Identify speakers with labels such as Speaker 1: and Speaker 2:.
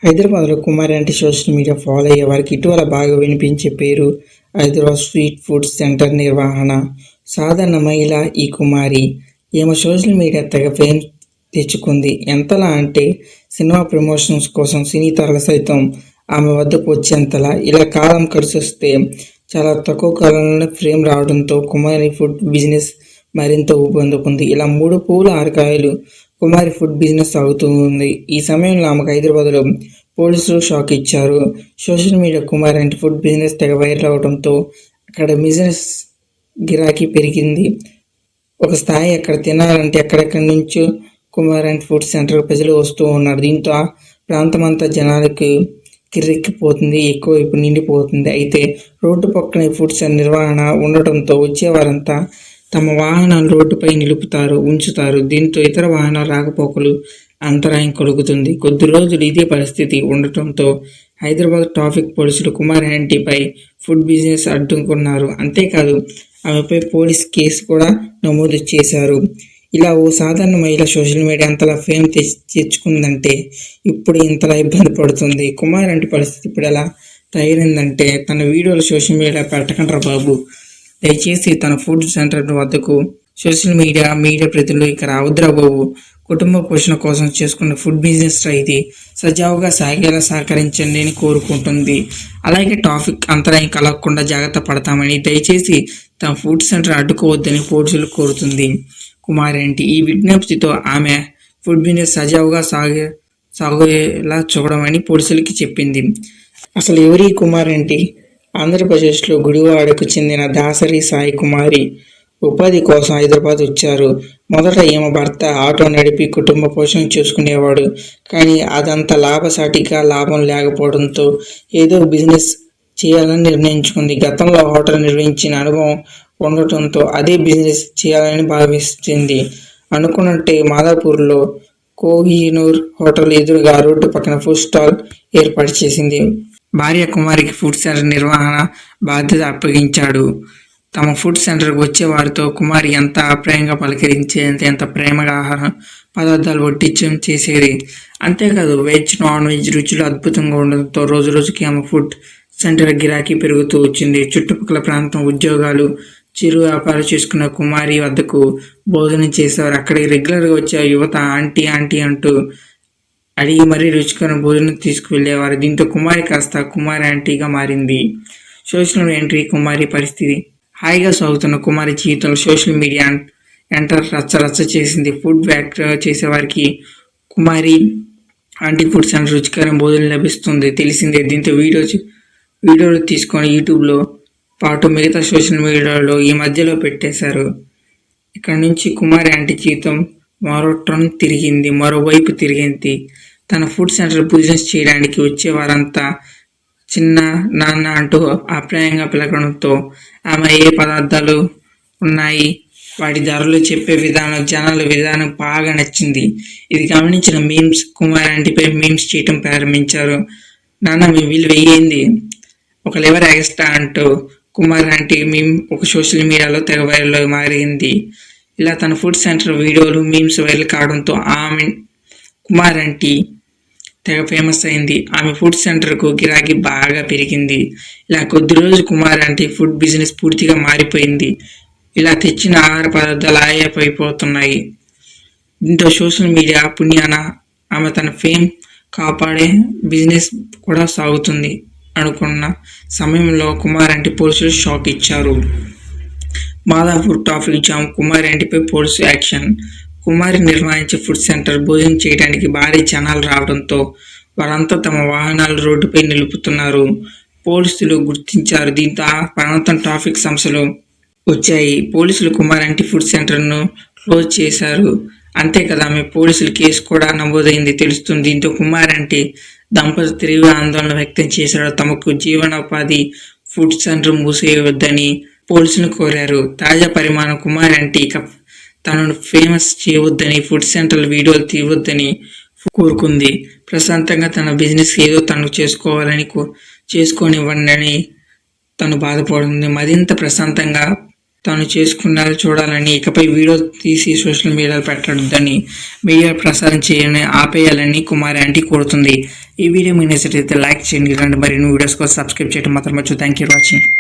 Speaker 1: హైదరాబాద్లో కుమారి అంటే social media follow అయ్యే వారికి ఇటీవల బాగా వినిపించే పేరు హైదరాబాద్ స్ట్రీట్ ఫుడ్ సెంటర్ నిర్వహణ. సాధారణ మహిళ ఈ కుమారి. ఈమె సోషల్ మీడియా తెగ ఫేమ్ తెచ్చుకుంది. ఎంతలా అంటే సినిమా ప్రమోషన్స్ కోసం సినీ తారలు సైతం ఆమె వద్దకు వచ్చేంతలా. ఇలా కాలం కలిసొస్తే చాలా తక్కువ కాలంలో ఫ్రేమ్ రావడంతో కుమారి ఫుడ్ బిజినెస్ మరింత ఊపందుకుంది. ఇలా 3 పువ్వులు 6 కాయలు కుమారి ఫుడ్ బిజినెస్ సాగుతూ ఉంది. ఈ సమయంలో ఆమెకు హైదరాబాద్లో పోలీసులు షాక్ ఇచ్చారు. సోషల్ మీడియా కుమారి అంటే ఫుడ్ బిజినెస్ తెగ వైరల్ అవడంతో అక్కడ బిజినెస్ గిరాకీ పెరిగింది. ఒక స్థాయి అక్కడ తినాలంటే ఎక్కడెక్కడి నుంచో కుమారి అండ్ ఫుడ్ సెంటర్ ప్రజలు వస్తూ ఉన్నారు. దీంతో ఆ ప్రాంతం అంతా జనాలకు కిర్రెక్కిపోతుంది, ఎక్కువైపు నిండిపోతుంది. అయితే రోడ్డు పక్కనే ఫుడ్ సెంటర్ నిర్వహణ ఉండటంతో వచ్చేవారంతా తమ వాహనాలు రోడ్డుపై ఉంచుతారు. దీంతో ఇతర వాహనాల రాకపోకలు అంతరాయం కలుగుతుంది. కొద్ది రోజులు ఇదే పరిస్థితి ఉండటంతో హైదరాబాద్ ట్రాఫిక్ పోలీసులు కుమారి ఆంటీపై ఫుడ్ బిజినెస్ అడ్డుకున్నారు. అంతేకాదు ఆమెపై పోలీస్ కేసు కూడా నమోదు చేశారు. ఇలా ఓ సాధారణ మహిళ సోషల్ మీడియా అంతలా ఫేమ్ తెచ్చుకుందంటే ఇప్పుడు ఇంతలా ఇబ్బంది పడుతుంది. కుమారి ఆంటీ పరిస్థితి ఇప్పుడు ఎలా తయారైందంటే తన వీడియోలు సోషల్ మీడియా పెట్టకండ్రా బాబు, దయచేసి తన ఫుడ్ సెంటర్ వద్దకు సోషల్ మీడియా ప్రతినిధులు ఇక రావద్దురా బాబు, కుటుంబ పోషణ కోసం చేసుకున్న ఫుడ్ బిజినెస్ ఇది సజావుగా సాగేలా సహకరించండి అని కోరుకుంటుంది. అలాగే ట్రాఫిక్ అంతరాయం కలగకుండా జాగ్రత్త పడతామని, దయచేసి తమ ఫుడ్ సెంటర్ అడ్డుకోవద్దని పోలీసులు కోరుతుంది కుమారి ఆంటీ. ఈ విజ్ఞప్తితో ఆమె ఫుడ్ బిజినెస్ సజావుగా సాగేలా చూడమని పోలీసులకి చెప్పింది. అసలు ఎవరి కుమారి ఆంటీ? ఆంధ్రప్రదేశ్లో గుడివాడకు చెందిన దాసరి సాయి కుమారి ఉపాధి కోసం హైదరాబాద్ వచ్చారు. మొదట ఈమె భర్త ఆటో నడిపి కుటుంబ పోషణ చూసుకునేవాడు. కానీ అదంతా లాభం లేకపోవడంతో ఏదో బిజినెస్ చేయాలని నిర్ణయించుకుంది. గతంలో హోటల్ నిర్వహించిన అనుభవం ఉండటంతో అదే బిజినెస్ చేయాలని భావిస్తుంది. అనుకున్నట్టే మాదాపూర్లో కోహినూర్ హోటల్ ఎదురుగా రోడ్డు పక్కన ఫుడ్ స్టాల్ ఏర్పాటు చేసింది. భార్య కుమారికి ఫుడ్ సెంటర్ నిర్వహణ బాధ్యత అప్పగించాడు. తమ ఫుడ్ సెంటర్కి వచ్చే వారితో కుమారి ఎంత ఆప్యాయంగా పలకరించేది, ఎంత ప్రేమగా ఆహారం పదార్థాలు వడ్డించడం చేసేది. అంతేకాదు వెజ్, నాన్ వెజ్ రుచులు అద్భుతంగా ఉండడంతో రోజు రోజుకి ఆమె ఫుడ్ సెంటర్ గిరాకీ పెరుగుతూ వచ్చింది. చుట్టుపక్కల ప్రాంతం ఉద్యోగాలు, చిరు వ్యాపారం చేసుకున్న కుమారి వద్దకు భోజనం చేసేవారు. అక్కడికి రెగ్యులర్గా వచ్చే యువత ఆంటీ అంటూ అడిగి మరీ రుచికరమైన భోజనం తీసుకువెళ్ళేవారు. దీంతో కుమారి కాస్త కుమారి ఆంటీగా మారింది. సోషల్ ఎంట్రీ కుమారి పరిస్థితి. హాయిగా సాగుతున్న కుమారి జీవితంలో సోషల్ మీడియా రచ్చ చేసింది. ఫుడ్ ఫ్యాక్టరీ చేసేవారికి కుమారి ఆంటీ ఫుడ్ సెంటర్ రుచికరమైన భోజనం లభిస్తుంది తెలిసిందే. దీంతో వీడియోలు తీసుకొని యూట్యూబ్లో పాటు మిగతా సోషల్ మీడియాలో ఈ మధ్యలో పెట్టేశారు. ఇక్కడ నుంచి కుమారి ఆంటీ జీవితం మరోవైపు తిరిగింది. తన ఫుడ్ సెంటర్ బిజినెస్ చేయడానికి వచ్చేవారంతా చిన్న నాన్న అంటూ ఆప్యాయంగా పిలకడంతో ఆమె ఏ పదార్థాలు ఉన్నాయి, వాటి ధరలు చెప్పే జనాల విధానం బాగా నచ్చింది. ఇది గమనించిన మీమ్స్ కుమారి ఆంటీపై మీమ్స్ చేయటం ప్రారంభించారు. నాన్న మీ విలువ వెయ్యింది, ఒక లెవర్ ఎక్స్ట్రా అంటూ కుమారి ఆంటీ మీమ్ ఒక సోషల్ మీడియాలో తెగ వైరల్లో మారింది. ఇలా తన ఫుడ్ సెంటర్ వీడియోలు మీమ్స్ వైరల్ కావడంతో కుమారి ఆంటీ తెగ ఫేమస్ అయింది. ఆమె ఫుడ్ సెంటర్కు గిరాకీ బాగా పెరిగింది. ఇలా కొద్ది రోజులు కుమారి ఆంటీ ఫుడ్ బిజినెస్ పూర్తిగా మారిపోయింది. ఇలా తెచ్చిన ఆహార పదార్థాలు అయిపోతున్నాయి. దీంతో సోషల్ మీడియా పుణ్యాన ఆమె తన ఫేమ్ కాపాడే బిజినెస్ కూడా సాగుతుంది అనుకున్న సమయంలో కుమారి ఆంటీ పోలీసులు షాక్ ఇచ్చారు. మాదాపూర్ ట్రాఫిక్ జామ్, కుమారి ఆంటీపై పోలీసు యాక్షన్. కుమారి నిర్వహించే ఫుడ్ సెంటర్ భోజనం చేయడానికి భారీ జనాలు రావడంతో వారంతా తమ వాహనాలు రోడ్డుపై నిలుపుతున్నారు. పోలీసులు గుర్తించారు. దీంతో ఆ ప్రాంతం ట్రాఫిక్ సమస్యలు వచ్చాయి. పోలీసులు కుమారి ఆంటీ ఫుడ్ సెంటర్ను క్లోజ్ చేశారు. అంతేకాదు ఆమె పోలీసులు కేసు కూడా నమోదైంది తెలుస్తుంది. దీంతో కుమారి ఆంటీ దంపతులు తీవ్ర ఆందోళన వ్యక్తం చేశారు. తమకు జీవనోపాధి ఫుడ్ సెంటర్ మూసేయవద్దని పోలీసులు కోరారు. తాజా పరిమాణం కుమారి ఆంటీ తనను ఫేమస్ చేయవద్దని, ఫుడ్ సెంటర్ వీడియోలు తీయవద్దని కోరుకుంది. ప్రశాంతంగా తన బిజినెస్ ఏదో తను చేసుకోనివ్వండి తను బాధపడుతుంది. మరింత ప్రశాంతంగా తను చేసుకున్నది చూడాలని, ఇకపై వీడియో తీసి సోషల్ మీడియాలో పెట్టొద్దని, మీడియా ప్రసారం చేయని ఆపేయాలని కుమారి ఆంటీ కోరుతుంది. ఈ వీడియో మీకు నచ్చినట్లయితే లైక్ చేయండి, ఇలాంటి మరిన్ని వీడియోస్ కోసం సబ్స్క్రైబ్ చేయడం మాత్రం మర్చిపోవద్దు. Thank you for watching.